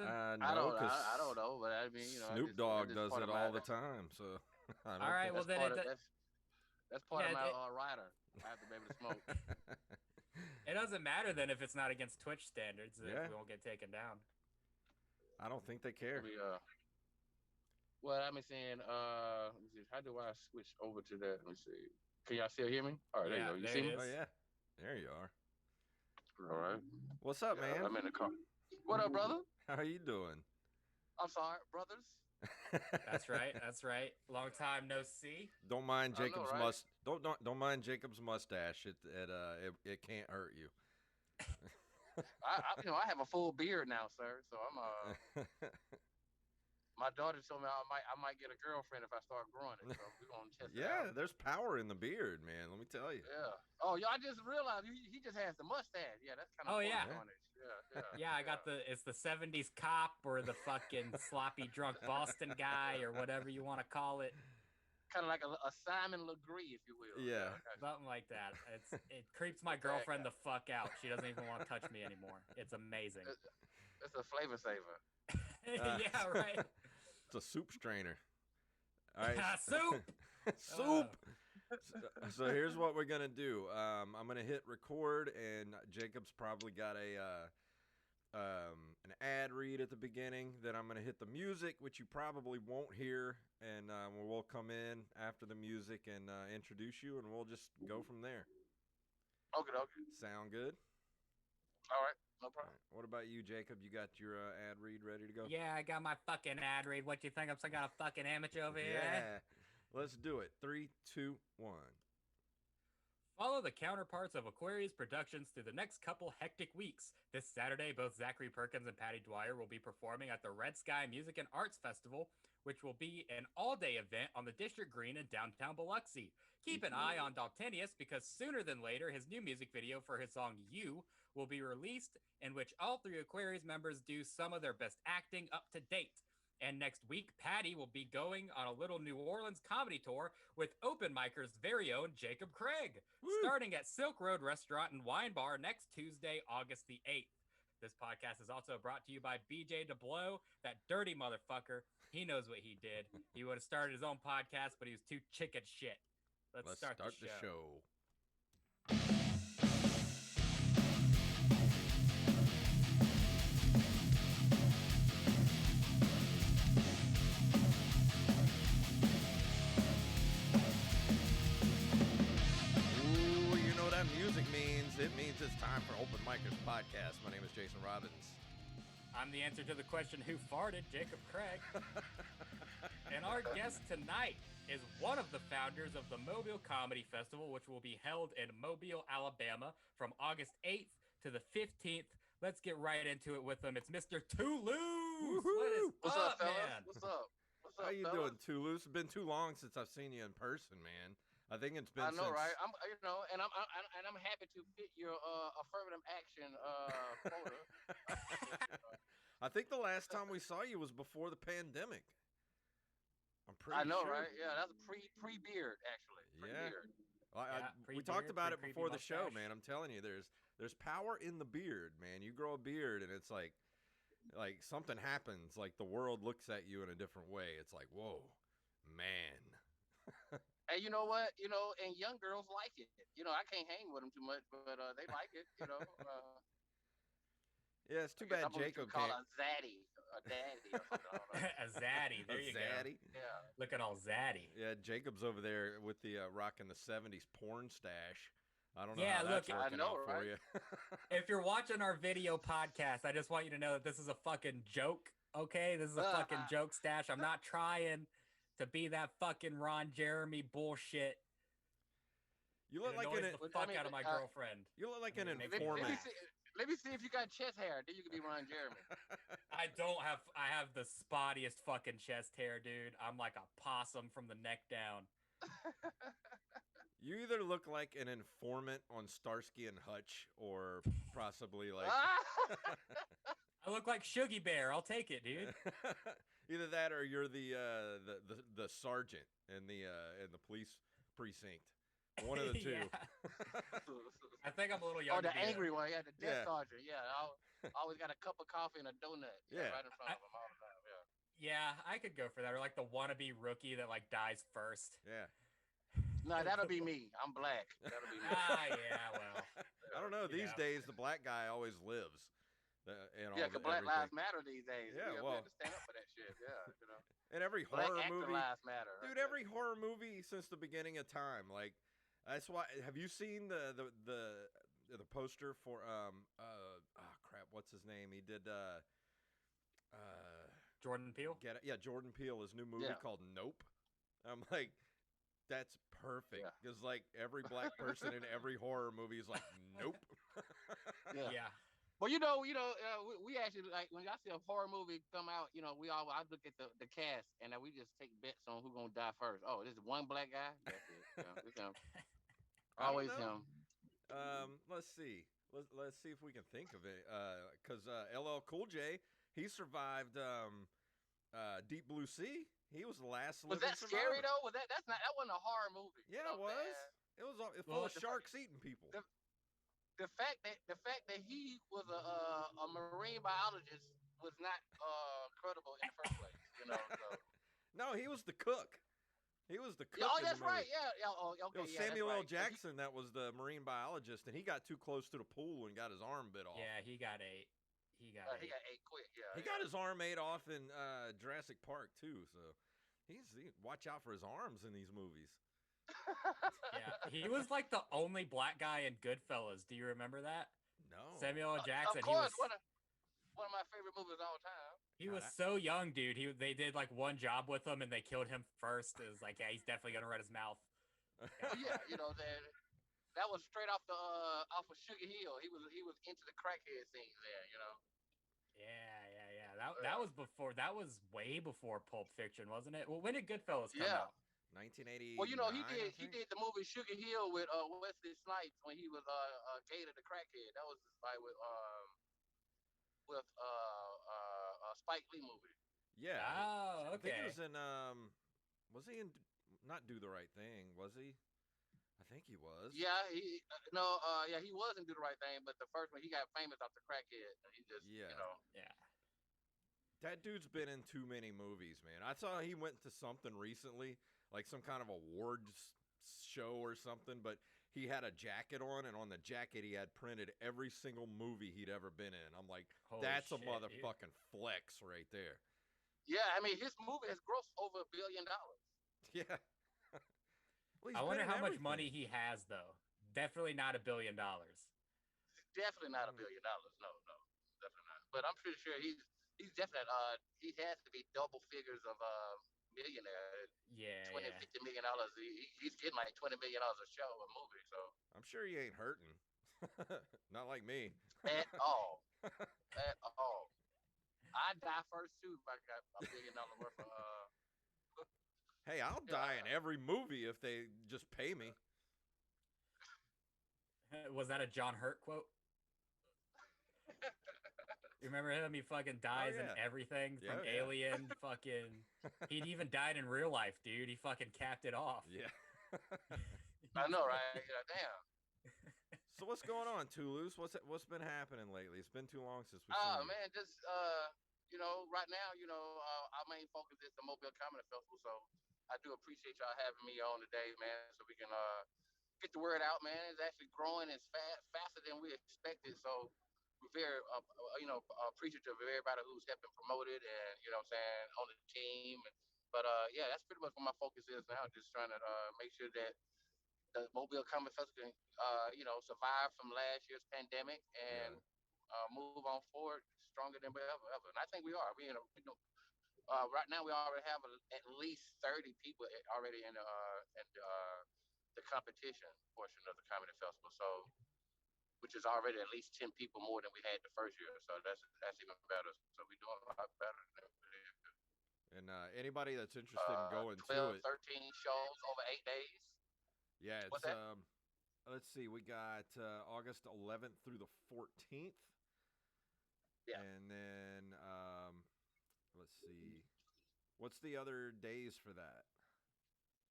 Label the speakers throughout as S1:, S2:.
S1: person?
S2: No, because
S3: I don't know, but I mean,
S2: Snoop Dogg does it all the time. So I
S1: All
S2: don't
S1: right,
S2: think
S1: well then
S3: that's part of
S1: yeah,
S3: my rider. I have to be able to smoke.
S1: it doesn't matter then if it's not against Twitch standards if
S2: Yeah.
S1: we won't get taken down.
S2: I don't think they care.
S3: Maybe, well, I'm saying, let me see, how do I switch over to that? Let me see. Can y'all still hear me? All right, there you
S1: Yeah,
S3: go. You
S1: there
S3: see
S1: it
S3: me?
S1: is.
S2: Oh yeah, there you are.
S3: All right.
S2: What's up,
S3: Yeah,
S2: man?
S3: I'm in the car. What up, brother?
S2: How are you doing?
S3: I'm sorry, brothers.
S1: That's right. That's right. Long time no see.
S2: Don't mind
S3: I know,
S2: Jacob's
S3: right?
S2: don't mind Jacob's mustache. It can't hurt you.
S3: I have a full beard now, sir. So I'm my daughter told me I might get a girlfriend if I start growing it. So we're gonna test it
S2: Yeah,
S3: out.
S2: there's power in the beard, man. Let me tell you.
S3: Yeah. Oh, yeah. I just realized he just has the mustache. Yeah, that's kind of
S1: Oh,
S3: funny.
S1: yeah.
S3: Yeah.
S1: Yeah, I got it's the 70s cop or the fucking sloppy drunk Boston guy or whatever you want to call it.
S3: Kind of like a Simon Legree, if you will.
S2: Yeah.
S3: I got you.
S1: Something like that. It creeps my
S3: What's that
S1: girlfriend
S3: guy?
S1: the fuck out. She doesn't even want to touch me anymore. It's amazing.
S3: It's a flavor saver.
S1: Yeah, right.
S2: It's a soup strainer. All right.
S1: Soup.
S2: Soup. So here's what we're gonna do. I'm gonna hit record, and Jacob's probably got an ad read at the beginning. Then I'm gonna hit the music, which you probably won't hear, and we'll come in after the music and introduce you, and we'll just go from there.
S3: Okay.
S2: Sound good?
S3: All right. No
S2: All
S3: problem.
S2: right. What about you, Jacob? You got your ad read ready to go?
S1: Yeah, I got my fucking ad read. What you think? I'm some kind of fucking amateur over here?
S2: Yeah. Let's do it. 3, 2, 1.
S1: Follow the counterparts of Aquarius Productions through the next couple hectic weeks. This Saturday, both Zachary Perkins and Patty Dwyer will be performing at the Red Sky Music and Arts Festival, which will be an all-day event on the District Green in downtown Biloxi. Keep an eye on Daltonius because sooner than later, his new music video for his song You will be released, in which all three Aquarius members do some of their best acting up to date. And next week, Patty will be going on a little New Orleans comedy tour with open micer's very own Jacob Craig, starting at Silk Road Restaurant and Wine Bar next Tuesday, August the 8th. This podcast is also brought to you by BJ DeBlow, that dirty motherfucker. He knows what he did. He would have started his own podcast, but he was too chicken shit. Let's start the show.
S2: That music means it's time for Open Micers Podcast. My name is Jason Robbins.
S1: I'm the answer to the question, who farted? Jacob Craig. And our guest tonight is one of the founders of the Mobile Comedy Festival, which will be held in Mobile, Alabama from August 8th to the 15th. Let's get right into it with him. It's Mr. 2Loose.
S3: What's up, fellas?
S1: Man?
S3: What's up?
S2: How you doing, 2Loose? It's been too long since I've seen you in person, man. I think it's been.
S3: I know,
S2: since...
S3: right? I'm happy to fit your affirmative action quota.
S2: I think the last time we saw you was before the pandemic. I'm pretty.
S3: I know,
S2: sure.
S3: right? Yeah, that's pre beard actually. Pre-beard.
S2: Yeah. We talked about it before the show, man. I'm telling you, there's power in the beard, man. You grow a beard, and it's like something happens. Like the world looks at you in a different way. It's like, whoa, man.
S3: And you know what? And young girls like it. I can't hang with them too much, but they like it.
S2: Yeah, it's too bad Jacob
S3: can't.
S2: Call
S3: a zaddy, a daddy, or something.
S1: A zaddy. There you
S2: zaddy.
S1: go.
S3: Yeah.
S1: Looking all zaddy.
S2: Yeah, Jacob's over there with the rocking the 70s porn stash. I don't know
S1: Yeah,
S2: how that's
S1: look,
S2: working out for you.
S1: If you're watching our video podcast, I just want you to know that this is a fucking joke, okay? This is a fucking joke stash. I'm not trying to be that fucking Ron Jeremy bullshit.
S2: You look like
S1: out of my girlfriend.
S2: You look like an informant.
S3: Let me see if you got chest hair. Then you can be Ron Jeremy.
S1: I have the spottiest fucking chest hair, dude. I'm like a possum from the neck down.
S2: You either look like an informant on Starsky and Hutch, or possibly like
S1: I look like Shuggy Bear. I'll take it, dude.
S2: Either that, or you're the sergeant in the police precinct. One of the two.
S1: I think I'm a little younger.
S3: Oh, the angry one. Yeah, the death sergeant. Yeah. Always got a cup of coffee and a donut.
S2: Yeah.
S3: Right in front of them all the time. Yeah.
S1: Yeah, I could go for that. Or like the wannabe rookie that like dies first.
S2: Yeah.
S3: No, that'll be me. I'm black. That'll be me.
S1: Yeah, well.
S2: I don't know.
S1: You
S2: These
S1: know.
S2: days, the black guy always lives. And
S3: Yeah,
S2: all
S3: because Black
S2: everything.
S3: Lives Matter these days.
S2: Yeah,
S3: we
S2: well.
S3: have to stand up for that shit. Yeah, you know.
S2: And every
S3: Black
S2: horror
S3: actor
S2: movie,
S3: lives matter.
S2: dude.
S3: Right?
S2: Every horror movie since the beginning of time, like that's why. Have you seen the poster for oh crap, what's his name? He did
S1: Jordan Peele?
S2: get it? Yeah, Jordan Peele, his new movie called Nope. I'm like, that's perfect because like every black person in every horror movie is like, nope.
S1: Yeah.
S3: Well, we actually like when I see a horror movie come out. I look at the cast and we just take bets on who's gonna die first. Oh, this is one black guy. That's it. It's him. Always him.
S2: Let's see. Let's see if we can think of it. Because LL Cool J, he survived Deep Blue Sea. He was the last living
S3: Was that
S2: survivor.
S3: scary though? That wasn't a horror movie?
S2: Yeah, it was. It was full of sharks eating people.
S3: The fact that he was a marine biologist was not credible in the first place. So.
S2: No, he was the cook. He was the cook.
S3: Oh,
S2: in
S3: that's
S2: the movie.
S3: right. Yeah. Oh, okay.
S2: It was Samuel L. Jackson that was the marine biologist, and he got too close to the pool and got his arm bit off.
S1: Yeah, he got ate.
S3: He got ate quick. Yeah.
S2: He got his arm ate off in Jurassic Park too. So watch out for his arms in these movies.
S1: Yeah, he was like the only black guy in Goodfellas. Do you remember that?
S2: No.
S1: Samuel L. Jackson.
S3: Of course, one of my favorite movies of all time.
S1: He was so young, dude. They did like one job with him and they killed him first. It was like, yeah, he's definitely gonna run his mouth.
S3: Yeah, that was straight off of Sugar Hill. He was into the crackhead scene there.
S1: Yeah. That was before. That was way before Pulp Fiction, wasn't it? Well, when did Goodfellas come out?
S2: 1980.
S3: Well, he did the movie Sugar Hill with Wesley Snipes when he was Gator the crackhead. That was like with Spike Lee movie.
S2: Yeah.
S1: Oh, okay.
S2: I think he was in was he in not Do the Right Thing? Was he? I think he was.
S3: Yeah, he was in Do the Right Thing, but the first one he got famous off the crackhead. He just
S1: Yeah.
S2: That dude's been in too many movies, man. I saw he went to something recently, like some kind of awards show or something, but he had a jacket on, and on the jacket he had printed every single movie he'd ever been in. I'm like, that's a motherfucking flex right there.
S3: Yeah, I mean, his movie has grossed over $1 billion.
S2: Yeah.
S1: Well, I wonder how much money he has, though. Definitely not $1 billion.
S3: Definitely not $1 billion. No, definitely not. But I'm pretty sure he's definitely he has to be double figures of millionaire.
S1: Yeah,
S3: $50 million. He's getting like $20 million a show, a movie. So
S2: I'm sure he ain't hurting. Not like me.
S3: At all. At all. I'd die first too if I got $1 billion worth of.
S2: Hey, I'll die in every movie if they just pay me.
S1: Was that a John Hurt quote? You remember him? He fucking dies in everything from Alien. Fucking, he'd even died in real life, dude. He fucking capped it off.
S2: Yeah.
S3: I know, right? Yeah, damn.
S2: So what's going on, 2Loose? What's been happening lately? It's been too long since we.
S3: Oh man, just right now, our main focus is the Mobile Comedy Festival. So I do appreciate y'all having me on today, man, so we can get the word out, man. It's actually growing as faster than we expected. So we're very, appreciative of everybody who's helping promote it and, on the team. But that's pretty much what my focus is now, just trying to make sure that the Mobile Comedy Festival can, survive from last year's pandemic and move on forward stronger than ever. And I think we are. Right now we already have at least 30 people already in the competition portion of the comedy festival. So, which is already at least 10 people more than we had the first year. So that's even better. So we're doing a lot better than we did.
S2: And anybody that's interested in going
S3: 12,
S2: to it,
S3: 13 shows over 8 days.
S2: Yeah, it's let's see, we got August 11th through the 14th.
S3: Yeah.
S2: And then let's see, what's the other days for that?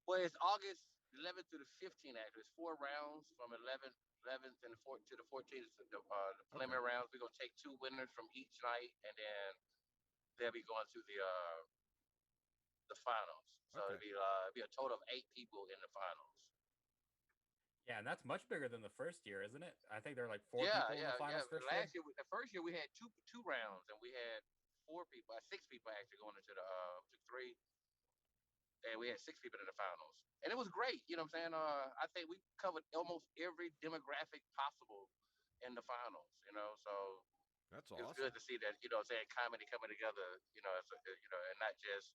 S3: Well, it's August 11th through the 15th. Actually, it's 4 rounds from 11 11th and to the 14th, the
S2: Okay.
S3: preliminary rounds. We're gonna take two winners from each night, and then they'll be going to the finals. So
S2: Okay.
S3: it'll be a total of 8 people in the finals.
S1: Yeah, and that's much bigger than the first year, isn't it? I think there are like four
S3: Yeah,
S1: people in the
S3: yeah, yeah.
S1: finals first year.
S3: Last year, the first year we had two rounds, and we had 4 people, 6 people actually going into the to three, and we had 6 people in the finals, and it was great. You know what I'm saying? I think we covered almost every demographic possible in the finals. So
S2: That's
S3: it was
S2: awesome.
S3: good to see that. What I'm saying, comedy coming together. And not just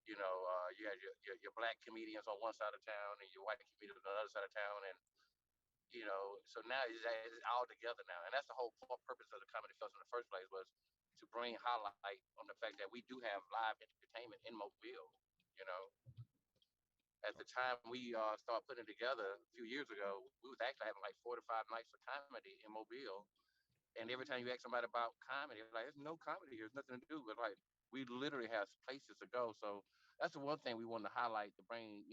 S3: you had your black comedians on one side of town and your white comedians on the other side of town, and so now it's all together now, and that's the whole purpose of the comedy festival in the first place was to bring highlight on the fact that we do have live entertainment in Mobile. You know, at the time we started putting it together a few years ago, we was actually having like 4 to 5 nights of comedy in Mobile, and every time you ask somebody about comedy, they're like, there's no comedy here, there's nothing to do, but like we literally have places to go. So that's the one thing we wanted to highlight to bring,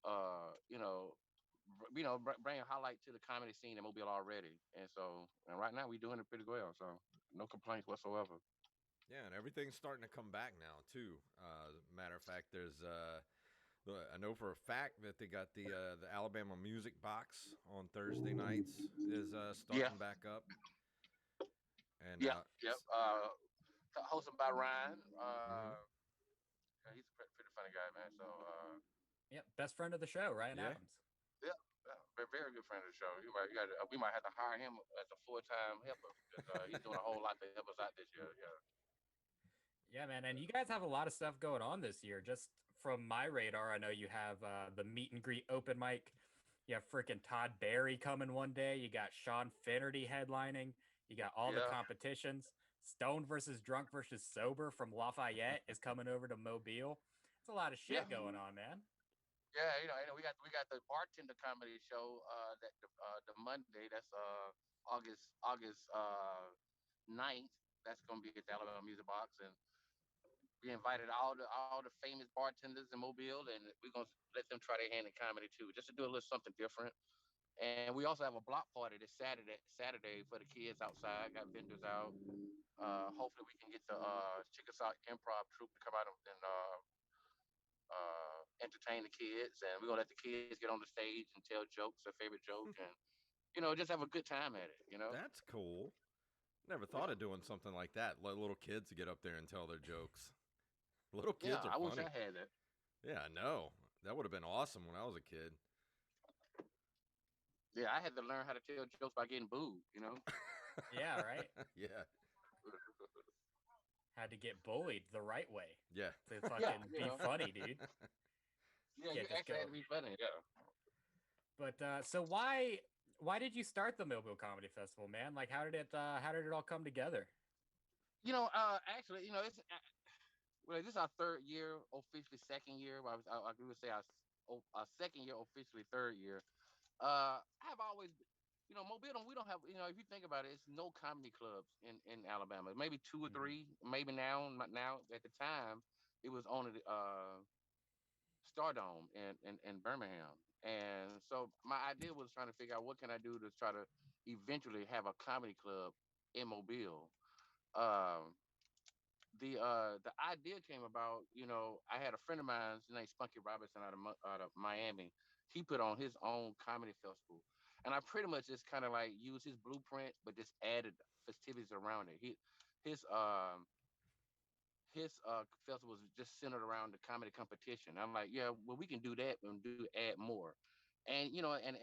S3: uh, you know, bring a highlight to the comedy scene in Mobile already. And right now we're doing it pretty well. So no complaints whatsoever.
S2: Yeah, and everything's starting to come back now too. Matter of fact, there's I know for a fact that they got the Alabama Music Box on Thursday nights is
S3: Yeah,
S2: starting back up, and
S3: yeah, yep. Hosted by Ryan.
S2: mhm.
S3: Yeah, he's a pretty funny guy, man. So
S1: Yep, best friend of the show, Ryan
S2: Yeah,
S1: Adams.
S3: yeah, yeah, very good friend of the show. We might have to hire him as a full-time helper because he's doing a whole lot to help us out this year. Yeah.
S1: Yeah, man, and you guys have a lot of stuff going on this year. Just from my radar, I know you have the meet and greet open mic. You have freaking Todd Barry coming one day. You got Sean Finnerty headlining. You got all the
S3: Yeah.
S1: competitions. Stone versus Drunk versus Sober from Lafayette is coming over to Mobile. It's a lot of
S3: Yeah.
S1: shit going on, man.
S3: Yeah, we got the bartender comedy show that the Monday. That's August 9th. That's gonna be at the Alabama Music Box, and we invited all the famous bartenders in Mobile, and we're gonna let them try their hand in comedy too, just to do a little something different. And we also have a block party this Saturday for the kids outside. Got vendors out. Hopefully we can get the Chickasaw Improv troupe to come out and entertain the kids, and we're gonna let the kids get on the stage and tell jokes, their favorite joke, and just have a good time at it.
S2: that's cool. Never thought
S3: Yeah,
S2: of doing something like that. Let little kids get up there and tell their jokes. Little
S3: yeah.
S2: kids are
S3: I wish
S2: funny.
S3: I had that.
S2: Yeah, I know. That would have been awesome when I was a kid.
S3: Yeah, I had to learn how to tell jokes by getting booed.
S1: Yeah, right?
S2: Yeah,
S1: Had to get bullied the right way
S2: yeah.
S1: to
S3: Yeah,
S1: fucking be funny, dude.
S3: yeah. You
S1: Can't just
S3: actually
S1: go.
S3: had to be funny. Yeah.
S1: But so why did you start the Mobile Comedy Festival, man? Like how did it all come together?
S3: Actually, well, this is our third year, officially second year. But I would say our second year, officially third year. I have always, Mobile. We don't have, if you think about it, it's no comedy clubs in Alabama. Maybe two or
S1: Mhm.
S3: three, maybe now. Not now, at the time, it was on the Stardome in Birmingham. And so my idea was trying to figure out what can I do to try to eventually have a comedy club in Mobile. Um, the idea came about. I had a friend of mine, his name's Spunky Robinson out of Miami. He put on his own comedy festival, and I pretty much just kind of like used his blueprint, but just added festivities around it. His um his festival was just centered around the comedy competition. I'm like, yeah, well, we can do that and do add more, and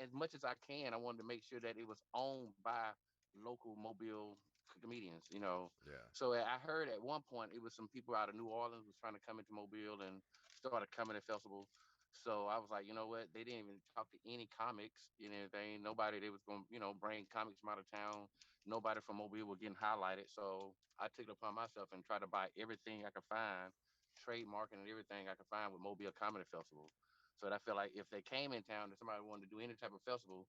S3: as much as I can, I wanted to make sure that it was owned by local Mobile comedians.
S2: Yeah.
S3: So I heard at one point it was some people out of New Orleans was trying to come into Mobile and start a comedy festival. So I was like, you know what? They didn't even talk to any comics, anything. Nobody they was going to, bring comics from out of town. Nobody from Mobile was getting highlighted. So I took it upon myself and tried to buy everything I could find, trademarking and everything I could find with Mobile Comedy Festival. So that I feel like if they came in town and somebody wanted to do any type of festival,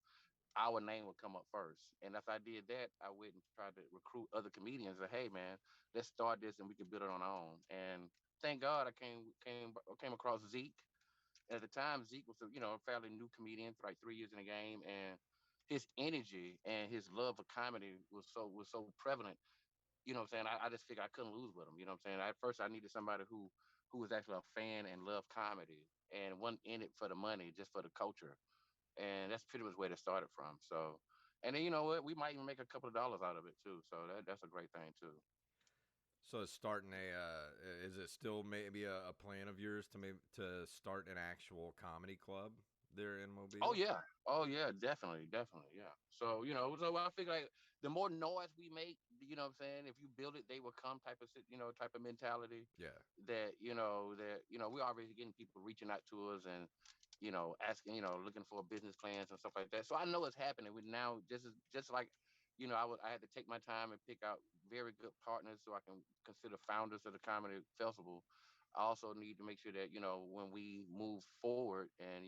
S3: our name would come up first. And if I did that, I went and tried to recruit other comedians. Like, hey man, let's start this and we can build it on our own. And thank God I came across Zeke. At the time, Zeke was a fairly new comedian, for like 3 years in the game, and his energy and his love for comedy was so prevalent. You know what I'm saying? I just figured I couldn't lose with him. You know what I'm saying? At first, I needed somebody who was actually a fan and loved comedy and wasn't in it for the money, just for the culture. And that's pretty much where it started from. So, and then you know what? We might even make a couple of dollars out of it too. So that's a great thing too.
S2: So it's starting is it still maybe a plan of yours to maybe to start an actual comedy club there in
S3: Oh
S2: Mobile?
S3: yeah. Oh yeah, definitely, definitely. Yeah. So, so I figure like the more noise we make, what I'm saying, if you build it, they will come type of mentality
S2: Yeah.
S3: that we're already getting people reaching out to us and, asking, looking for business plans and stuff like that. So I know it's happening with now just like, I had to take my time and pick out very good partners so I can consider founders of the comedy festival. I also need to make sure that when we move forward and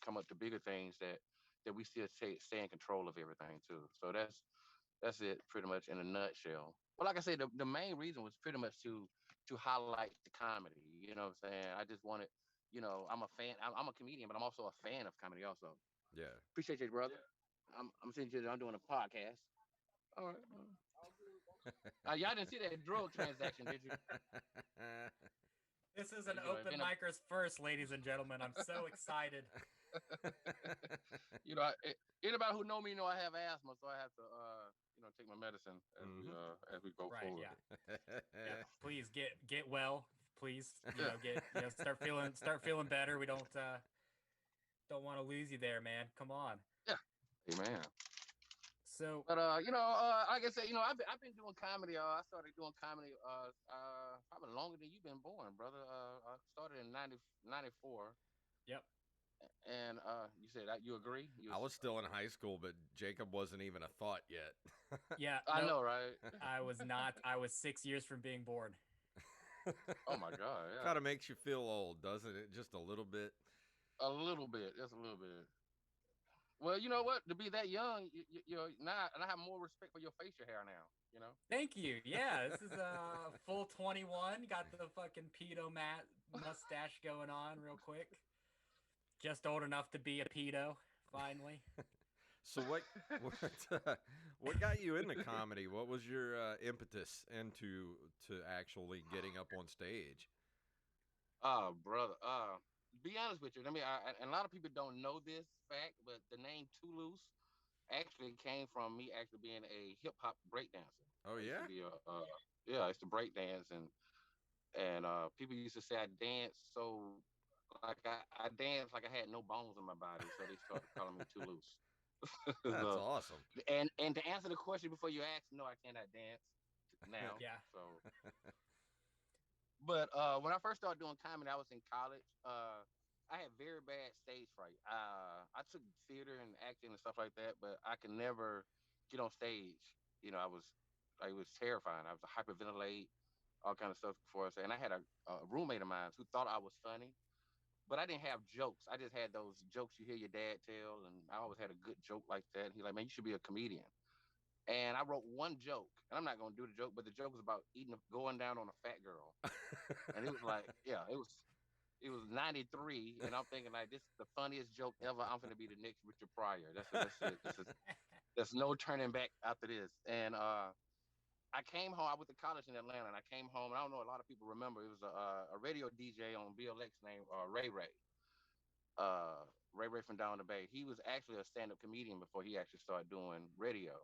S3: come up to bigger things that we still stay in control of everything too. So that's it pretty much in a nutshell. But like I said, the main reason was pretty much to highlight the comedy. You know what I'm saying? I just wanted, I'm a fan. I'm a comedian, but I'm also a fan of comedy also.
S2: Yeah.
S3: Appreciate you, brother. I'm sitting here. I'm doing a podcast. All right. Y'all didn't see that drug transaction, did you?
S1: This is an
S3: If
S1: open micers first, ladies and gentlemen. I'm so excited.
S3: Anybody who know me know I have asthma, so I have to take my medicine as we go
S1: Right,
S3: forward.
S1: yeah. Please get well. Please, start feeling better. We don't want to lose you there, man. Come on.
S3: Yeah. Amen.
S1: So,
S3: But like I said, I've been doing comedy. I started doing comedy probably longer than you've been born, brother. I started in 94.
S1: yep.
S3: And you said that you agree?
S2: I was still in high school, but Jacob wasn't even a thought yet.
S1: Yeah,
S3: I
S1: no,
S3: know, right?
S1: I was not. I was 6 years from being born.
S3: Oh my God, yeah.
S2: Kind of makes you feel old, doesn't it? Just a little bit.
S3: A little bit, just a little bit. Well, you know what? To be that young, now, and I have more respect for your facial hair now.
S1: Thank you. Yeah, this is full 21. Got the fucking pedo mustache going on real quick. Just old enough to be a pedo, finally.
S2: So what got you into comedy? What was your impetus into to actually getting up on stage?
S3: Oh, brother. Be honest with you. And a lot of people don't know this fact, but the name 2Loose actually came from me actually being a hip hop breakdancer.
S2: Oh
S3: I used to
S2: yeah.
S3: be I used to break dance and people used to say I danced so like I danced like I had no bones in my body, so they started calling me 2Loose.
S2: That's
S3: So,
S2: awesome.
S3: and to answer the question before you ask, no, I cannot dance now.
S1: Yeah.
S3: So, but when I first started doing comedy, I was in college. I had very bad stage fright. I took theater and acting and stuff like that, but I could never get on stage. I was terrifying. I was a hyperventilate, all kind of stuff before. And I had a roommate of mine who thought I was funny, but I didn't have jokes. I just had those jokes you hear your dad tell, and I always had a good joke like that. And he's like, "Man, you should be a comedian." And I wrote one joke, and I'm not gonna do the joke, but the joke was about going down on a fat girl, and it was like, yeah, it was 93, and I'm thinking like, this is the funniest joke ever. I'm gonna be the next Richard Pryor. That's it. There's no turning back after this. And I came home. I went to college in Atlanta, and I came home. And I don't know a lot of people remember. It was a radio DJ on BLX named Ray Ray. Ray Ray from down the Bay. He was actually a stand-up comedian before he actually started doing radio.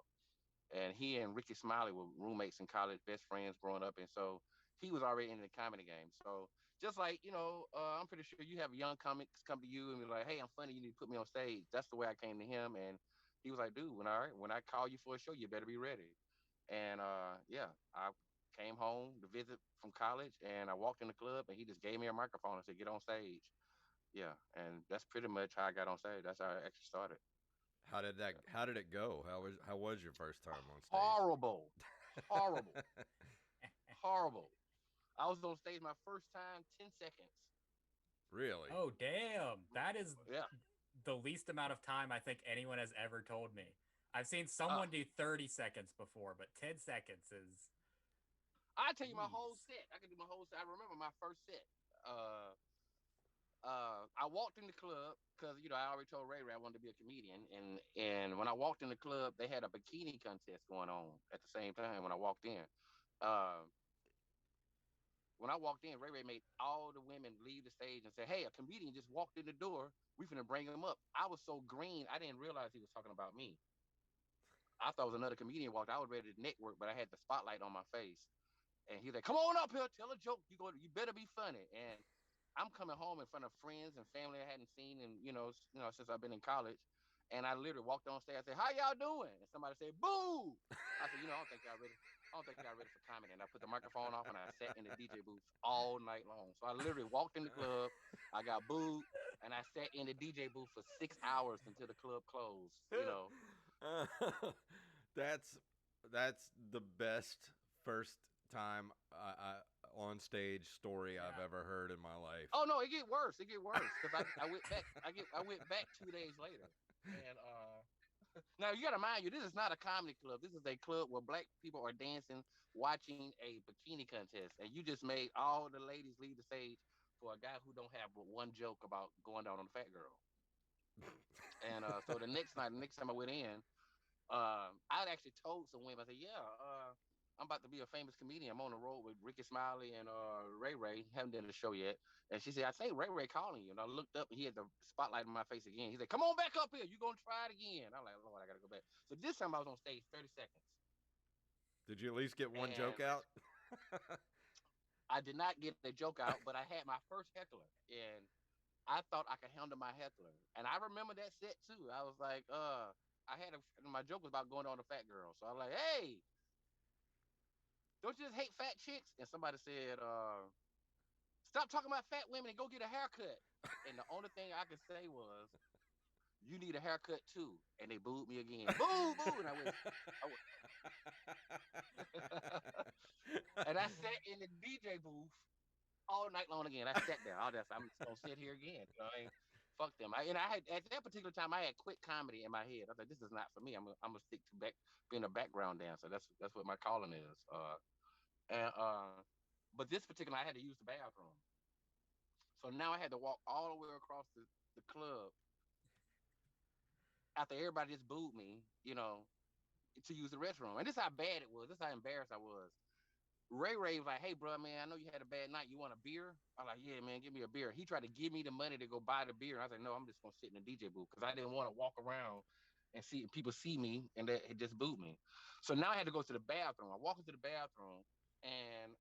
S3: And he and Ricky Smiley were roommates in college, best friends growing up. And so he was already in the comedy game. So just like, I'm pretty sure you have young comics come to you and be like, "Hey, I'm funny. You need to put me on stage." That's the way I came to him. And he was like, "Dude, when I call you for a show, you better be ready." And yeah, I came home to visit from college and I walked in the club and he just gave me a microphone and said, "Get on stage." Yeah. And that's pretty much how I got on stage. That's how I actually started.
S2: How did it go? How was your first time on stage?
S3: Horrible. Horrible. Horrible. I was on stage my first time, 10 seconds.
S2: Really?
S1: Oh, damn. That is
S3: Yeah.
S1: the least amount of time I think anyone has ever told me. I've seen someone do 30 seconds before, but 10 seconds is.
S3: I tell you my
S1: Jeez.
S3: whole set. I can do my whole set. I remember my first set. I walked in the club because I already told Ray Ray I wanted to be a comedian, and when I walked in the club, they had a bikini contest going on at the same time. When I walked in, uh, Ray Ray made all the women leave the stage and say, "Hey, a comedian just walked in the door. We finna bring him up." I was so green, I didn't realize he was talking about me. I thought it was another comedian walked. I was ready to network, but I had the spotlight on my face. And he's like, "Come on up here, tell a joke. You better be funny." And I'm coming home in front of friends and family I hadn't seen, and since I've been in college. And I literally walked on stage. I said, "How y'all doing?" And somebody said, "Boo!" I said, "I don't think y'all ready. I don't think y'all ready for comedy." And I put the microphone off and I sat in the DJ booth all night long. So I literally walked in the club. I got booed, and I sat in the DJ booth for 6 hours until the club closed.
S2: Uh, that's that's the best first time on stage story I've
S1: Yeah.
S2: ever heard in my life.
S3: Oh no, it get worse. It get worse because I went back. I went back 2 days later, and now you got to mind you, this is not a comedy club. This is a club where black people are dancing, watching a bikini contest, and you just made all the ladies leave the stage for a guy who don't have but one joke about going down on a fat girl. And so the next night, the next time I went in, I'd actually told some women, I said, "Yeah, I'm about to be a famous comedian. I'm on the road with Ricky Smiley and Ray Ray. Haven't done the show yet." And she said, "I think Ray Ray calling you." And I looked up and he had the spotlight in my face again. He said, "Come on back up here. You're going to try it again." I'm like, "Lord, I got to go back." So this time I was on stage 30 seconds.
S2: Did you at least get one
S3: And
S2: joke out?
S3: I did not get a joke out, but I had my first heckler. And I thought I could handle my heckler. And I remember that set too. I was like, my joke was about going on a fat girl. So I was like, "Hey, don't you just hate fat chicks?" And somebody said, "Stop talking about fat women and go get a haircut." And the only thing I could say was, "You need a haircut too." And they booed me again. Boo, boo. And and I sat in the DJ booth all night long again. I sat there. I'm just gonna sit here again. Fuck them. I had at that particular time I had quit comedy in my head. I was like, this is not for me. I'm gonna stick to being a background dancer. That's what my calling is. But this particular I had to use the bathroom. So now I had to walk all the way across the club after everybody just booed me, to use the restroom. And this is how bad it was. This is how embarrassed I was. Ray Ray was like, "Hey, bro, man, I know you had a bad night. You want a beer?" I'm like, "Yeah, man, give me a beer." He tried to give me the money to go buy the beer. I was like, "No, I'm just gonna sit in the DJ booth," because I didn't want to walk around and see people see me and that it just booed me. So now I had to go to the bathroom. I walk into the bathroom and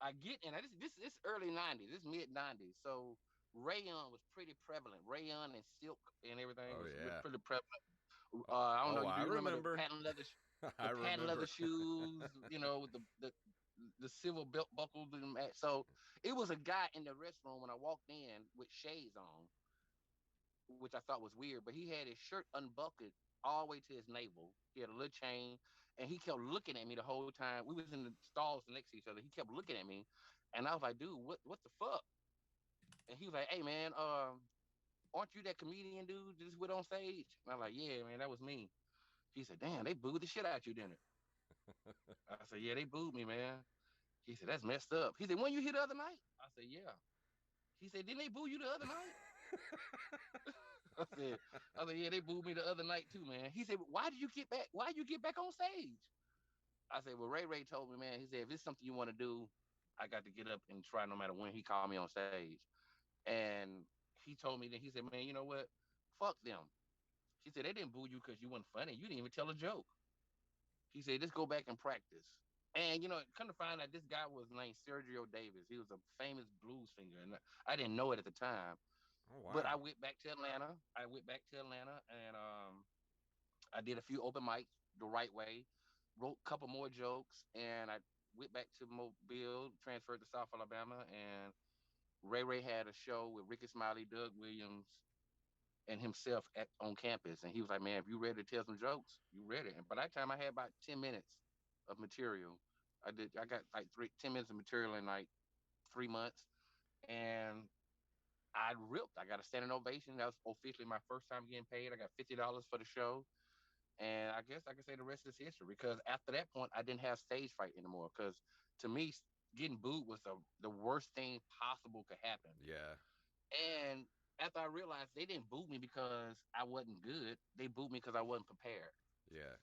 S3: I get in. This early '90s, this mid '90s. So rayon was pretty prevalent. Rayon and silk and everything
S2: Oh
S3: was
S2: yeah.
S3: pretty prevalent. I don't know.
S2: Oh,
S3: You
S2: I
S3: do remember the
S2: remember.
S3: patent leather,
S2: I
S3: the patent leather
S2: remember.
S3: shoes? With the silver belt buckles and that. So it was a guy in the restroom when I walked in with shades on, which I thought was weird. But he had his shirt unbuckled all the way to his navel. He had a little chain, and he kept looking at me the whole time. We was in the stalls next to each other. He kept looking at me, and I was like, "Dude, what the fuck?" And he was like, "Hey, man, aren't you that comedian dude just went on stage?" And I'm like, "Yeah, man, that was me." He said, "Damn, they booed the shit out you, didn't it?" I said, "Yeah, they booed me, man." He said, "That's messed up." He said, "When you here the other night?" I said, "Yeah." He said, "Didn't they boo you the other night?" I said, "Yeah, they booed me the other night too, man." He said, "Why did you get back? Why did you get back on stage?" I said, "Well, Ray Ray told me, man. He said, if it's something you want to do, I got to get up and try no matter when he called me on stage." And he told me that he said, "Man, you know what? Fuck them." He said, "They didn't boo you because you weren't funny. You didn't even tell a joke." He said, "Just go back and practice." And come to find out, this guy was named Sergio Davis. He was a famous blues singer, and I didn't know it at the time.
S2: Oh
S3: But I
S2: wow.
S3: went back to Atlanta. And I did a few open mics the right way, wrote a couple more jokes, and I went back to Mobile, transferred to South Alabama, and Ray Ray had a show with Ricky Smiley, Doug Williams, and himself on campus. And he was like, "Man, if you ready to tell some jokes, you ready." And by that time, I had about 10 minutes of material. I got like 10 minutes of material in like 3 months, and I ripped. I got a standing ovation. That was officially my first time getting paid. I got $50 for the show. And I guess I can say the rest is history because after that point, I didn't have stage fright anymore. Because to me, getting booed was the worst thing possible could happen.
S2: Yeah.
S3: And after I realized they didn't boo me because I wasn't good, they booed me because I wasn't prepared.
S2: Yeah.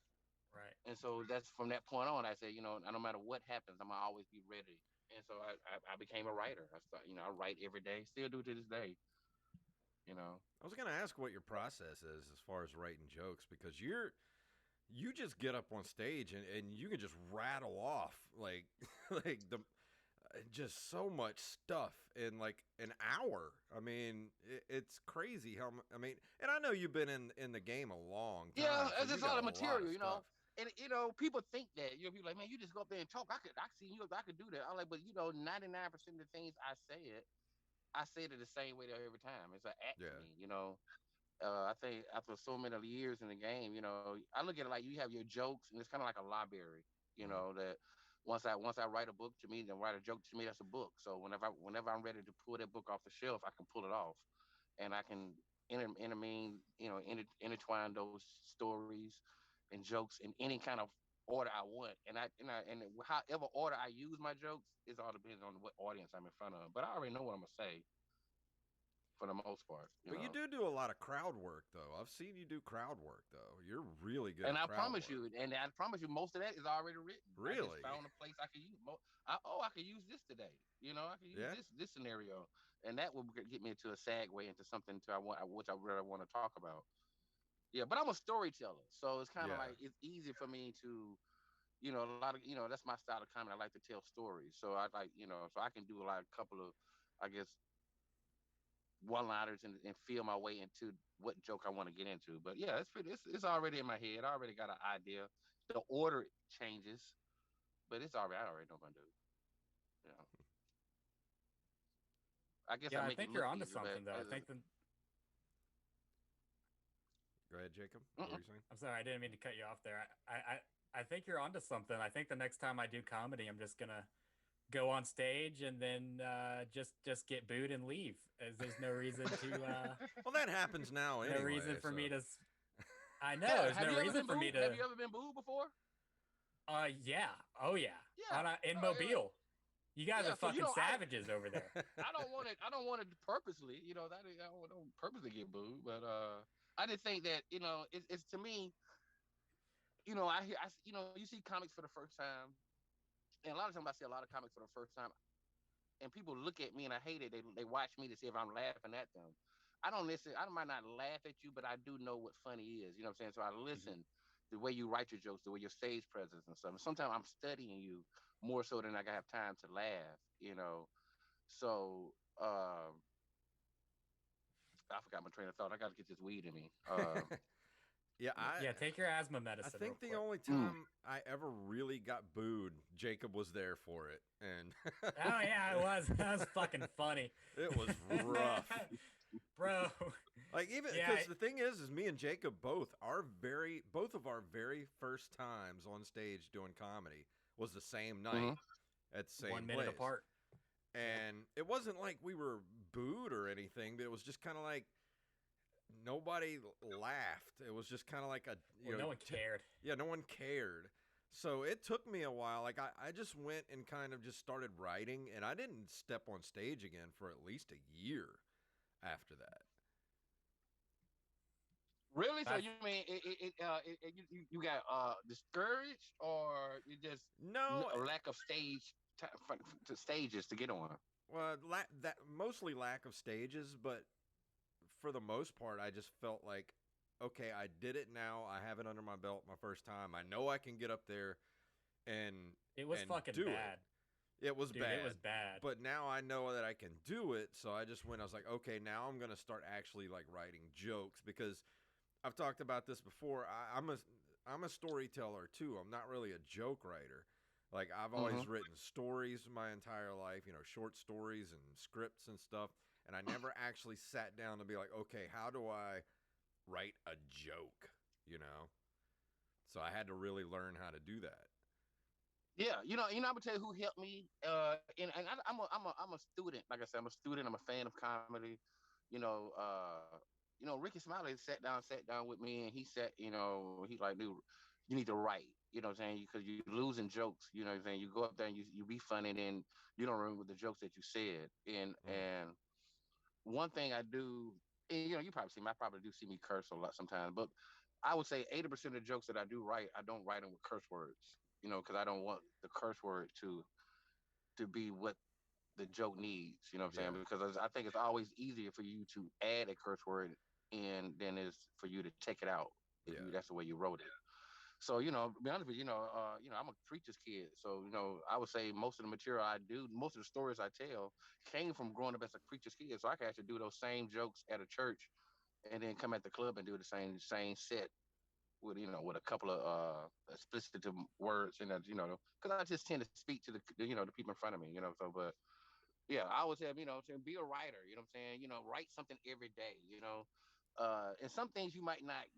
S1: Right.
S3: And so that's from that point on, I said, no matter what happens, I'm gonna always be ready. And so I became a writer. I started, I write every day, still do to this day. You know.
S2: I was gonna ask what your process is as far as writing jokes because you just get up on stage and you can just rattle off like like the just so much stuff in like an hour. I mean, it's crazy how I mean, and I know you've been in the game a long
S3: Yeah,
S2: time, so
S3: it's
S2: you
S3: just
S2: got
S3: all the
S2: a lot of
S3: material,
S2: stuff.
S3: And people think that people like, man, you just go up there and talk. I see you, I could do that. I'm like, but 99% of the things I said it the same way every time. It's an act to
S2: Yeah.
S3: me, I think after so many years in the game, I look at it like you have your jokes, and it's kind of like a library.
S2: Mm-hmm.
S3: That once I write a book to me, then write a joke to me, that's a book. So whenever I'm ready to pull that book off the shelf, I can pull it off, and I can intertwine those stories and jokes in any kind of order I want, and however order I use my jokes, it all depends on what audience I'm in front of. But I already know what I'm gonna say for the most part.
S2: But you do a lot of crowd work though. I've seen you do crowd work though. You're really good
S3: And
S2: at
S3: I
S2: crowd
S3: promise
S2: work.
S3: you, most of that is already written. I just
S2: Really?
S3: found a place I could use. I could use this today. I could use
S2: Yeah.
S3: this scenario, and that will get me into a segue into something which I really want to talk about. Yeah, but I'm a storyteller, so it's kind of
S2: Yeah.
S3: like it's easy for me to, a lot of that's my style of comedy. I like to tell stories, so I like so I can do like a couple of, I guess, one-liners and feel my way into what joke I want to get into. But yeah, it's already in my head. I already got an idea. The order changes, but I already know what I'm gonna do. You know, I guess I
S1: Yeah, I
S3: make it
S1: think you're
S3: look
S1: onto
S3: easy, but
S1: something though. I think the
S2: Go ahead, Jacob. What were you saying?
S1: I'm sorry, I didn't mean to cut you off there. I think you're onto something. I think the next time I do comedy, I'm just gonna go on stage and then just get booed and leave, as there's no reason to
S2: Well, that happens now
S1: no
S2: anyway.
S1: reason for
S2: So
S1: me to. I know
S3: yeah.
S1: there's no reason for me to.
S3: Have you ever been booed before?
S1: Yeah, oh yeah,
S3: Yeah.
S1: in
S3: Yeah.
S1: Mobile. You guys
S3: Yeah.
S1: are
S3: So
S1: fucking savages over there.
S3: I don't want it. I don't want it purposely. I don't purposely get booed, but I just think that it's to me. I hear you see comics for the first time, and a lot of times I see a lot of comics for the first time, and people look at me and I hate it. They watch me to see if I'm laughing at them. I don't listen. I might not laugh at you, but I do know what funny is. You know what I'm saying? So I
S1: Mhm.
S3: listen, the way you write your jokes, the way your stage presence and stuff. And sometimes I'm studying you more so than I have time to laugh. So I forgot my train of thought. I got to get this weed in me.
S2: yeah,
S1: Yeah, take your asthma
S2: I
S1: medicine real
S2: think the
S1: quick.
S2: only time I ever really got booed, Jacob was there for it, and
S1: Oh yeah, it was. That was fucking funny.
S2: it was rough.
S1: Bro.
S2: Like even
S1: Yeah.
S2: because the thing is me and Jacob both of our very first times on stage doing comedy was the same night at the same
S1: 1 minute
S2: place.
S1: apart.
S2: And it wasn't like we were booed or anything, but it was just kind of like nobody laughed. It was just kind of like
S1: No one cared.
S2: yeah, no one cared. So it took me a while. Like I just went and kind of just started writing, and I didn't step on stage again for at least a year after that.
S3: Really? So
S1: I've,
S3: you mean you got discouraged, or you just
S2: No,
S3: a lack of to stages to get on?
S2: well, that mostly lack of stages, but for the most part, I just felt like, okay, I did it now. I have it under my belt my first time. I know I can get up there and
S1: it was
S2: and
S1: fucking
S2: do
S1: bad.
S2: It was
S1: Dude,
S2: bad.
S1: it was bad.
S2: But now I know that I can do it, so I just went. I was like, okay, now I'm gonna start actually like writing jokes because I've talked about this before. I'm a storyteller too. I'm not really a joke writer. Like I've always written stories my entire life, short stories and scripts and stuff, and I never actually sat down to be like, okay, how do I write a joke, So I had to really learn how to do that.
S3: Yeah, I'm gonna tell you who helped me. I'm a student. Like I said, I'm a student. I'm a fan of comedy. You know, uh, Ricky Smiley sat down with me, and he said, he's like, dude, you need to write. You know what I'm saying? Because you're losing jokes. You know what I'm saying? You go up there and you be funny, and then you don't remember the jokes that you said.
S2: Mm.
S3: And one thing I do, and you know, you probably see me. I probably do see me curse a lot sometimes, but I would say 80% of the jokes that I do write, I don't write them with curse words. You know, because I don't want the curse word to be what the joke needs. You know what I'm saying?
S2: Yeah.
S3: Because I think it's always easier for you to add a curse word in than it is for you to take it out if
S2: Yeah.
S3: you that's the way you wrote it. So you know, to be honest with you, I'm a preacher's kid. So you know, I would say most of the material I do, most of the stories I tell, came from growing up as a preacher's kid. So I can actually do those same jokes at a church, and then come at the club and do the same set with with a couple of explicit words and because I just tend to speak to the people in front of me. So but yeah, I always have, be a writer, you know what I'm saying? Write something every day, and some things you might not,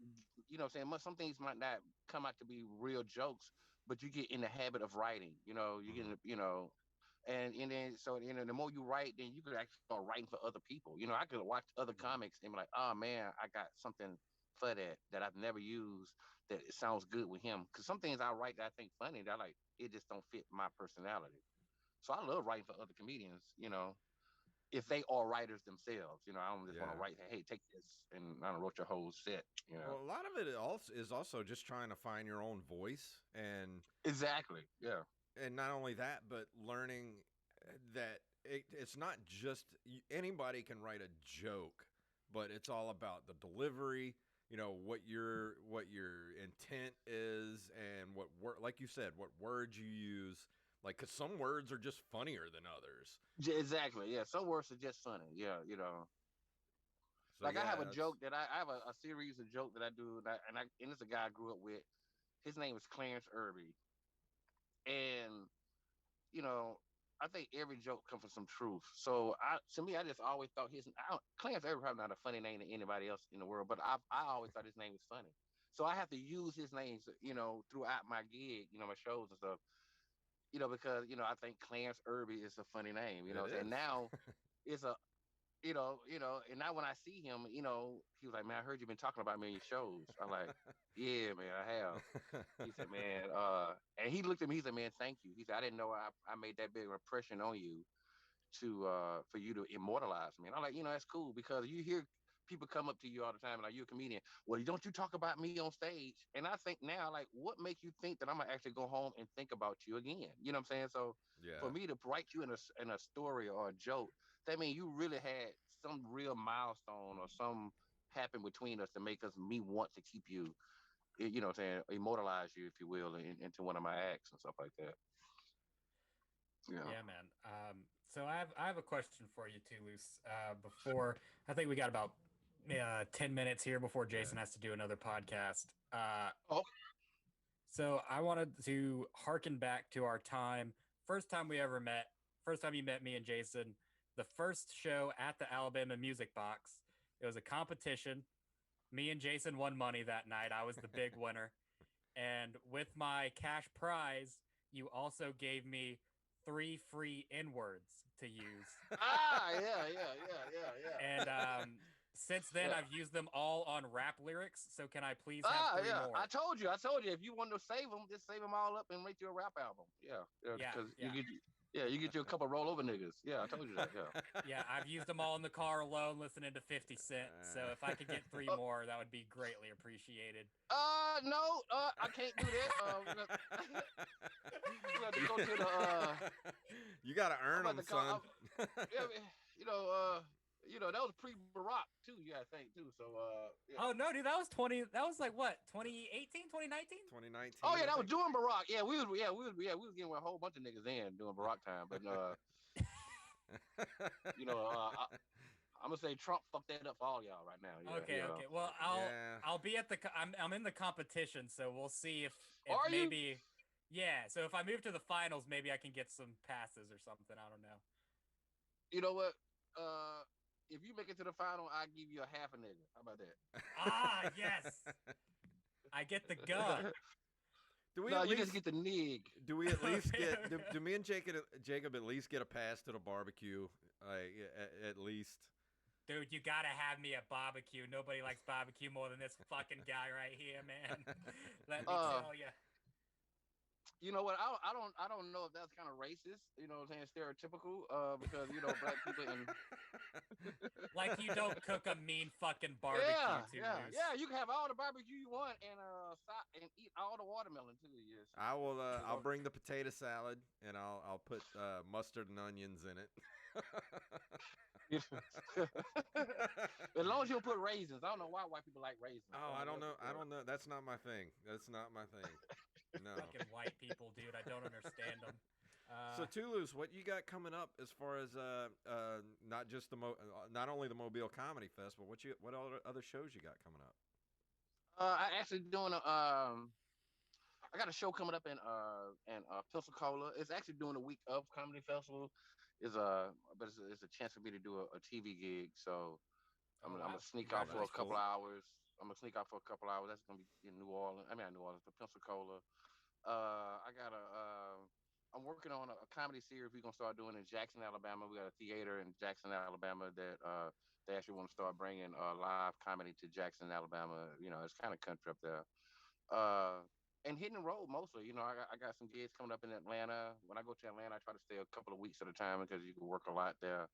S3: some things might not come out to be real jokes, but you get in the habit of writing, you get,
S2: Mm.
S3: and then so the more you write, then you could actually start writing for other people. I could watch other comics and be like, oh man, I got something for that I've never used that it sounds good with him. Because some things I write that I think funny that I like it just don't fit my personality. So I love writing for other comedians, if they are writers themselves. I don't just want to
S2: Yeah.
S3: write, hey, take this, and I don't wrote your whole set.
S2: Well, a lot of it also is also just trying to find your own voice,
S3: Exactly. Yeah.
S2: and not only that, but learning that it's not just anybody can write a joke, but it's all about the delivery. What your intent is, and like you said, what words you use. Like, cause some words are just funnier than others.
S3: Exactly. Yeah. Some words are just funny. Yeah.
S2: So
S3: Like I have
S2: yeah,
S3: a joke that I have a series of joke that I do, and it's a guy I grew up with. His name is Clarence Irby, and you know, I think every joke comes from some truth. So to me, I just always thought Clarence Irby probably not a funny name to anybody else in the world, but I always thought his name was funny. So I have to use his names, throughout my gig, my shows and stuff, because I think Clarence Irby is a funny name,
S2: it
S3: and
S2: is.
S3: now it's a and now when I see him, he was like, man, I heard you've been talking about me in your shows. I'm like, yeah, man, I have. He said, man, and he looked at me, he said, man, thank you. He said, I didn't know I made that big impression on you for you to immortalize me. And I'm like, that's cool because you hear people come up to you all the time like, you're a comedian. Well, don't you talk about me on stage? And I think now, like, what makes you think that I'm gonna actually go home and think about you again? You know what I'm saying? So for
S2: Yeah.
S3: me to write you in a story or a joke, that means you really had some real milestone or some happened between us to make me want to keep you, what I'm saying, immortalize you, if you will, into one of my acts and stuff like that. Yeah.
S1: Yeah, man. So I have a question for you too, Luce. Before I think we got about 10 minutes here before
S2: Yeah.
S1: Jason has to do another podcast.
S3: Oh,
S1: So I wanted to harken back to our first time we ever met, first time you met me and Jason, the first show at the Alabama Music Box. It was a competition. Me and Jason won money that night. I was the big winner. And with my cash prize, you also gave me 3 free N words to use.
S3: yeah, yeah, yeah, yeah,
S1: And
S3: yeah.
S1: since then,
S3: Yeah.
S1: I've used them all on rap lyrics. So can I please have 3
S3: Yeah.
S1: more?
S3: I told you. I told you. If you want to save them, just save them all up and make you a rap album. Yeah, yeah.
S1: Yeah,
S3: Because
S1: yeah.
S3: you get you a couple rollover niggas. Yeah, I told you that. Yeah.
S1: Yeah, I've used them all in the car alone listening to 50 Cent. So if I could get 3 more, that would be greatly appreciated.
S3: No, I can't do that. We have to go to the.
S2: You gotta
S3: I'm
S2: earn
S3: about
S2: them,
S3: to call.
S2: son.
S3: Yeah, that was pre-Barack too. You gotta think too. So, yeah.
S1: Oh no, dude, that was 20. That was like what, 2018, 2019?
S2: 2019.
S3: Oh yeah,
S2: I
S3: that was
S2: think.
S3: doing Barack. Yeah, we was getting a whole bunch of niggas in doing Barack time, but you know, I'm gonna say Trump fucked that up for all y'all right now. Yeah,
S1: Okay, okay. Well,
S2: Yeah.
S1: I'll be at I'm in the competition, so we'll see if
S3: Are you?
S1: maybe yeah. So if I move to the finals, maybe I can get some passes or something. I don't know.
S3: You know what? If you make it to the final, I give you a half a nigga. How about that?
S1: Ah, yes. I get the gun.
S2: Do we
S3: No,
S2: at
S3: you
S2: least
S3: just get the nig.
S2: do we at least
S1: Okay,
S2: get
S1: okay.
S2: do me and Jacob at least get a pass to the barbecue? Like at least.
S1: Dude, you gotta have me at barbecue. Nobody likes barbecue more than this fucking guy right here, man. Let me
S3: Uh,
S1: tell you.
S3: You know what? I don't know if that's kind of racist. You know what I'm saying? Stereotypical. Because black people in
S1: Like you don't cook a mean fucking barbecue
S3: yeah,
S1: too
S3: yeah,
S1: loose.
S3: yeah. You can have all the barbecue you want and eat all the watermelon too. Yes.
S2: I will. I'll bring the potato salad and I'll put mustard and onions in it.
S3: As long as you don't put raisins. I don't know why white people like raisins.
S2: Oh, I don't know. I
S3: what.
S2: don't know. That's not my thing. That's not my thing. No.
S1: Fucking white people, dude. I don't understand them.
S2: So 2Loose, what you got coming up as far as not just not only the Mobile Comedy Festival, what other shows you got coming up?
S3: I actually doing I got a show coming up in Pensacola. It's actually doing a week of comedy festival. But it's a chance for me to do a TV gig. So I'm
S1: wow.
S3: gonna sneak out for a
S2: That's
S3: couple
S2: cool.
S3: hours. I'm gonna sneak out for a couple hours. That's gonna be in New Orleans. I mean, not New Orleans, but Pensacola. I got I'm working on a comedy series we're gonna start doing in Jackson, Alabama. We got a theater in Jackson, Alabama that they actually want to start bringing live comedy to Jackson, Alabama. It's kind of country up there. And hitting the road mostly. I got some gigs coming up in Atlanta. When I go to Atlanta, I try to stay a couple of weeks at a time because you can work a lot there.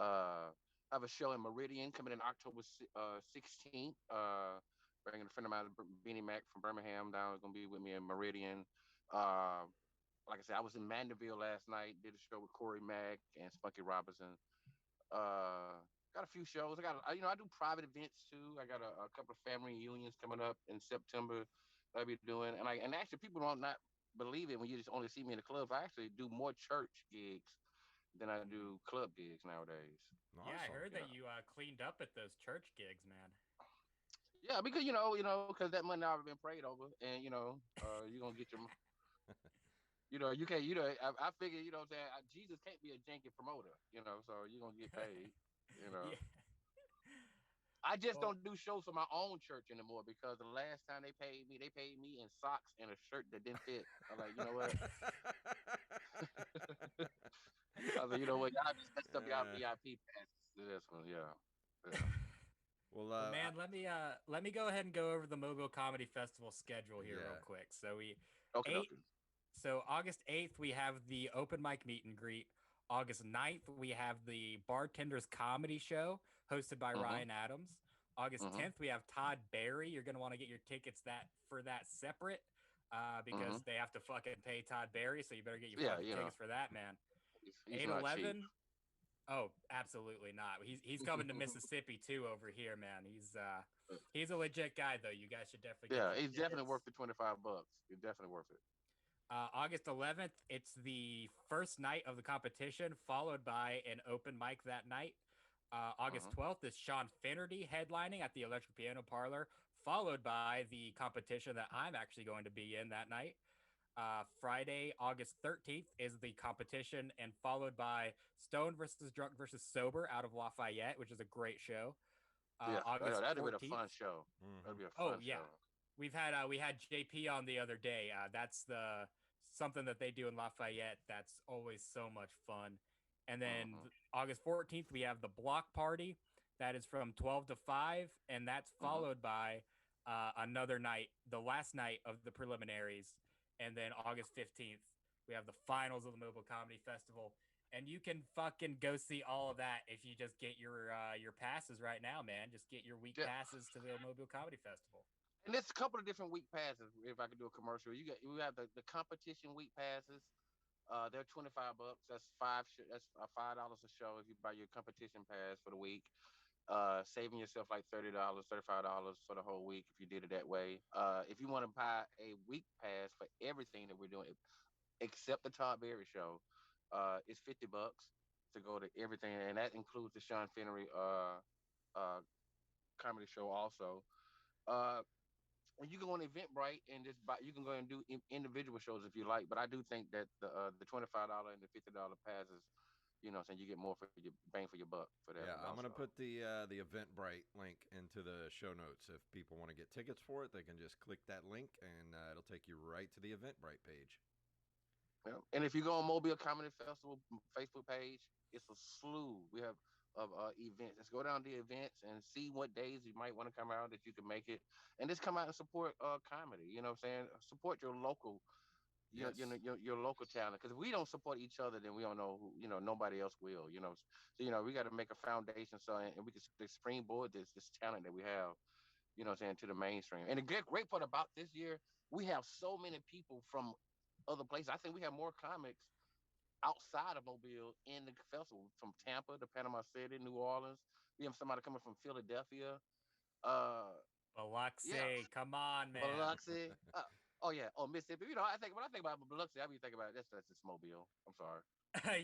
S3: I have a show in Meridian coming in October 16th. Bringing a friend of mine, Beanie Mac from Birmingham, down is gonna be with me in Meridian. Uh, like I said, I was in Mandeville last night. Did a show with Corey Mack and Spunky Robinson. Got a few shows. I do private events too. I got a couple of family reunions coming up in September that I'll be doing. And actually people don't not believe it when you just only see me in the clubs. I actually do more church gigs than I do club gigs nowadays.
S1: Yeah, I
S2: Awesome.
S1: heard that you cleaned up at those church gigs, man.
S3: Yeah, because because that money already been prayed over, and you're gonna get your, you can't, I figure, what I'm saying, Jesus can't be a janky promoter, so you're gonna get paid, you know.
S1: Yeah.
S3: I just
S1: Well,
S3: don't do shows for my own church anymore because the last time they paid me in socks and a shirt that didn't fit. I'm like, you know what? I was like, you know what? Y'all just messed up y'all VIP passes to this one, yeah. Yeah.
S2: well,
S1: well, man, let me go ahead and go over the Mobile Comedy Festival schedule here real
S2: yeah.
S1: quick. So
S3: Okay,
S1: eight
S3: okay.
S1: so August 8th we have the open mic meet and greet. August 9th we have the Bartenders Comedy Show hosted by
S3: Mm-hmm.
S1: Ryan Adams. August
S3: Mm-hmm.
S1: 10th we have Todd Barry. You're going to want to get your tickets for that separate because
S3: Mm-hmm.
S1: they have to fucking pay Todd Barry, so you better get your
S3: Yeah,
S1: fucking tickets for that, man.
S3: he's not cheap.
S1: 8/11. Oh, absolutely not. He's coming to Mississippi too over here, man. He's a legit guy though. You guys should definitely get
S3: Yeah,
S1: your
S3: it's definitely
S1: tickets.
S3: worth the $25. It's definitely worth it.
S1: August 11th, it's the first night of the competition, followed by an open mic that night. August
S3: Mm-hmm.
S1: 12th is Sean Finnerty headlining at the Electric Piano Parlor, followed by the competition that I'm actually going to be in that night. Friday, August 13th is the competition, and followed by Stone versus Drunk versus Sober out of Lafayette, which is a great show.
S3: Yeah,
S1: August
S3: that'd be a
S1: 14th.
S3: fun show. That'd
S2: Mhm.
S3: be a
S1: Oh
S3: fun
S1: yeah,
S3: show.
S1: we had JP on the other day. That's the something that they do in Lafayette. That's always so much fun. And then
S3: Mm-hmm.
S1: August 14th, we have the block party. That is from 12 to 5, and that's
S3: Mm-hmm.
S1: followed by another night, the last night of the preliminaries. And then August 15th, we have the finals of the Mobile Comedy Festival. And you can fucking go see all of that if you just get your passes right now, man. Just get your week
S3: Yeah,
S1: passes to the Mobile Comedy Festival.
S3: and there's a couple of different week passes. If I could do a commercial, we have the competition week passes. They're $25. That's $5 a show if you buy your competition pass for the week. Saving yourself like $30, $35 for the whole week if you did it that way. If you want to buy a week pass for everything that we're doing, except the Todd Berry show, it's $50 to go to everything, and that includes the Sean Finnery uh, comedy show also. Uh, and you can go on Eventbrite and just buy. You can go and do individual shows if you like, but I do think that the $25 and the $50 passes, saying you get more for your bang for your buck for that
S2: Yeah,
S3: one
S2: I'm
S3: also.
S2: gonna put the Eventbrite link into the show notes. If people want to get tickets for it, they can just click that link, and it'll take you right to the Eventbrite page.
S3: Yeah. And if you go on Mobile Comedy Festival Facebook page, it's a slew. We have of events. Let's go down the events and see what days you might want to come out that you can make it, and just come out and support comedy. You know what I'm saying? Support your local your
S2: Yes.
S3: your local talent. Because if we don't support each other, then we don't know who, nobody else will. So we got to make a foundation so and we can springboard this talent that we have. What I'm saying, to the mainstream. And the great part about this year, we have so many people from other places. I think we have more comics outside of Mobile in the festival, from Tampa to Panama City, New Orleans. We have somebody coming from Philadelphia. Uh, yeah,
S1: Biloxi, come on, man.
S3: Biloxi. Oh yeah, oh Mississippi. When I think about Biloxi, I be thinking about that's just Mobile. I'm sorry.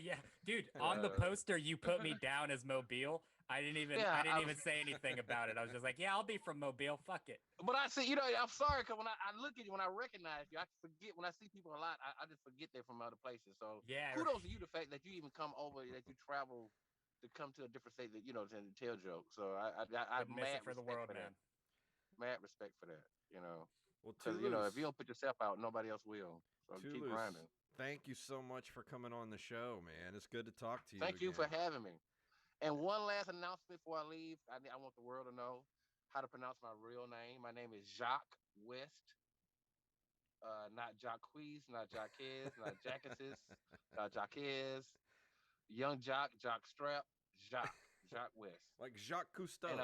S1: Yeah, dude, on the
S3: Uh,
S1: poster you put me down as Mobile. I didn't even
S3: yeah,
S1: I didn't even say anything about it. I was just like, yeah, I'll be from Mobile. Fuck it.
S3: but I see, I'm sorry because when I look at you, when I recognize you, I forget when I see people a lot. I just forget they're from other places. So
S1: Yeah,
S3: kudos to you, the fact that you even come over, that you travel to come to a different state, that to tell jokes. So I
S1: wouldn't miss
S3: mad
S1: it for the
S3: respect
S1: world,
S3: for that.
S1: man.
S3: Mad respect for that.
S2: Well,
S3: Because
S2: Too
S3: if you
S2: Loose.
S3: don't put yourself out, nobody else will. So
S2: Too
S3: keep
S2: Loose.
S3: grinding.
S2: Thank you so much for coming on the show, man. It's good to talk to you
S3: Thank you for
S2: again.
S3: having me. And one last announcement before I leave. I want the world to know how to pronounce my real name. My name is Jacques West. Not Jacques, not Jacques, not Jacques, not Jacques. Young Jock Strap, Jacques West.
S2: Like Jacques Cousteau.
S3: And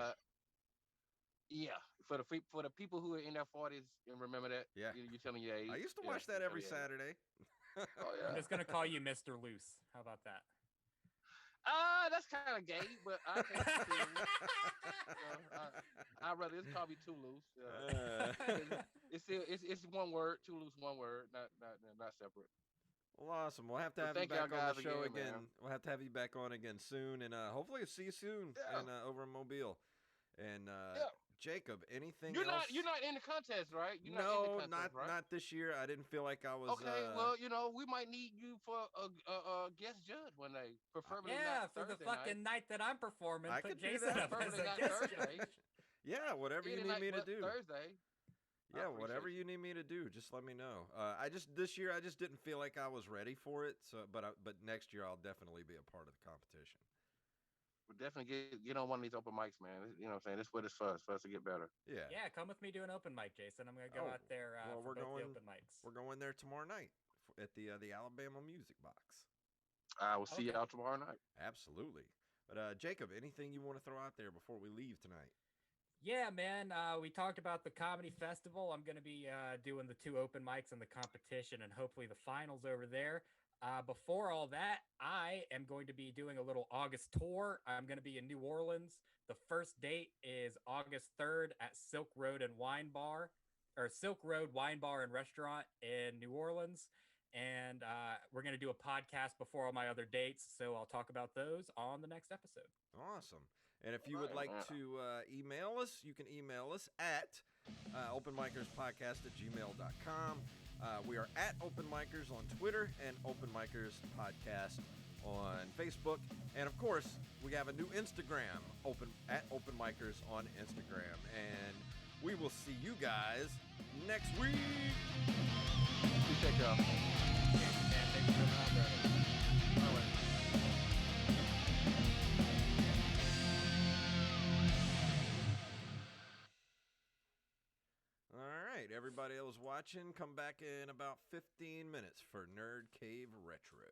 S3: yeah, for the people who are in their 40s and remember that,
S2: Yeah.
S3: you're telling your age.
S2: I used to
S3: Yeah,
S2: watch that
S3: you're
S2: every
S3: telling your age.
S2: Saturday.
S3: Oh
S1: I'm
S3: yeah.
S1: just gonna call you Mr. Loose. How about that?
S3: That's kind of gay, but I think it's cool. I'd rather just call me 2Loose. It's one word, 2Loose, one word, not separate.
S2: Well, awesome. We'll have to
S3: So
S2: have you
S3: thank y'all
S2: back on the
S3: guys
S2: show
S3: again,
S2: again.
S3: man.
S2: We'll have to have you back on again soon, and hopefully see you soon
S3: Yeah.
S2: in over in Mobile. And
S3: Yeah.
S2: Jacob, anything
S3: You're
S2: else?
S3: not in the contest, right? You're not in
S2: No,
S3: the contest, right?
S2: not this year. I didn't feel like I was.
S3: Okay, well, we might need you for a guest judge one day, preferably
S1: Yeah,
S3: not
S1: for the
S3: Thursday
S1: fucking night that I'm performing,
S2: I
S1: put
S2: could do
S1: Jason
S2: that.
S1: up as
S3: Preferably
S1: a
S3: not
S1: guest
S3: Thursday.
S1: judge.
S2: Yeah, whatever you
S3: Any
S2: need
S3: night
S2: me to
S3: but
S2: do.
S3: Thursday.
S2: Yeah, whatever you need me to do, just let me know. This year I just didn't feel like I was ready for it. So, but next year I'll definitely be a part of the competition.
S3: We'll definitely get on one of these open mics, man. You know what I'm saying? This is what it's for us to get better.
S2: Yeah.
S1: Yeah, come with me to an open mic, Jason. I'm gonna go out there
S2: well,
S1: for both the open mics.
S2: We're going there tomorrow night at the Alabama Music Box.
S3: I will see y'all tomorrow night.
S2: Absolutely. But Jacob, anything you want to throw out there before we leave tonight?
S1: Yeah, man. We talked about the comedy festival. I'm going to be doing the 2 open mics and the competition and hopefully the finals over there. Before all that, I am going to be doing a little August tour. I'm going to be in New Orleans. The first date is August 3rd at Silk Road and Wine Bar and Restaurant in New Orleans. And we're going to do a podcast before all my other dates. So I'll talk about those on the next episode.
S2: Awesome. And if you would like to email us, you can email us at openmikerspodcast@gmail.com. We are at Open Micers on Twitter and Open Micers Podcast on Facebook. And of course, we have a new Instagram, at Open Micers on Instagram. And we will see you guys next week.
S3: Appreciate y'all.
S1: Thanks for coming on, brother.
S3: All right.
S2: All right, everybody that was watching, come back in about 15 minutes for Nerd Cave Retro.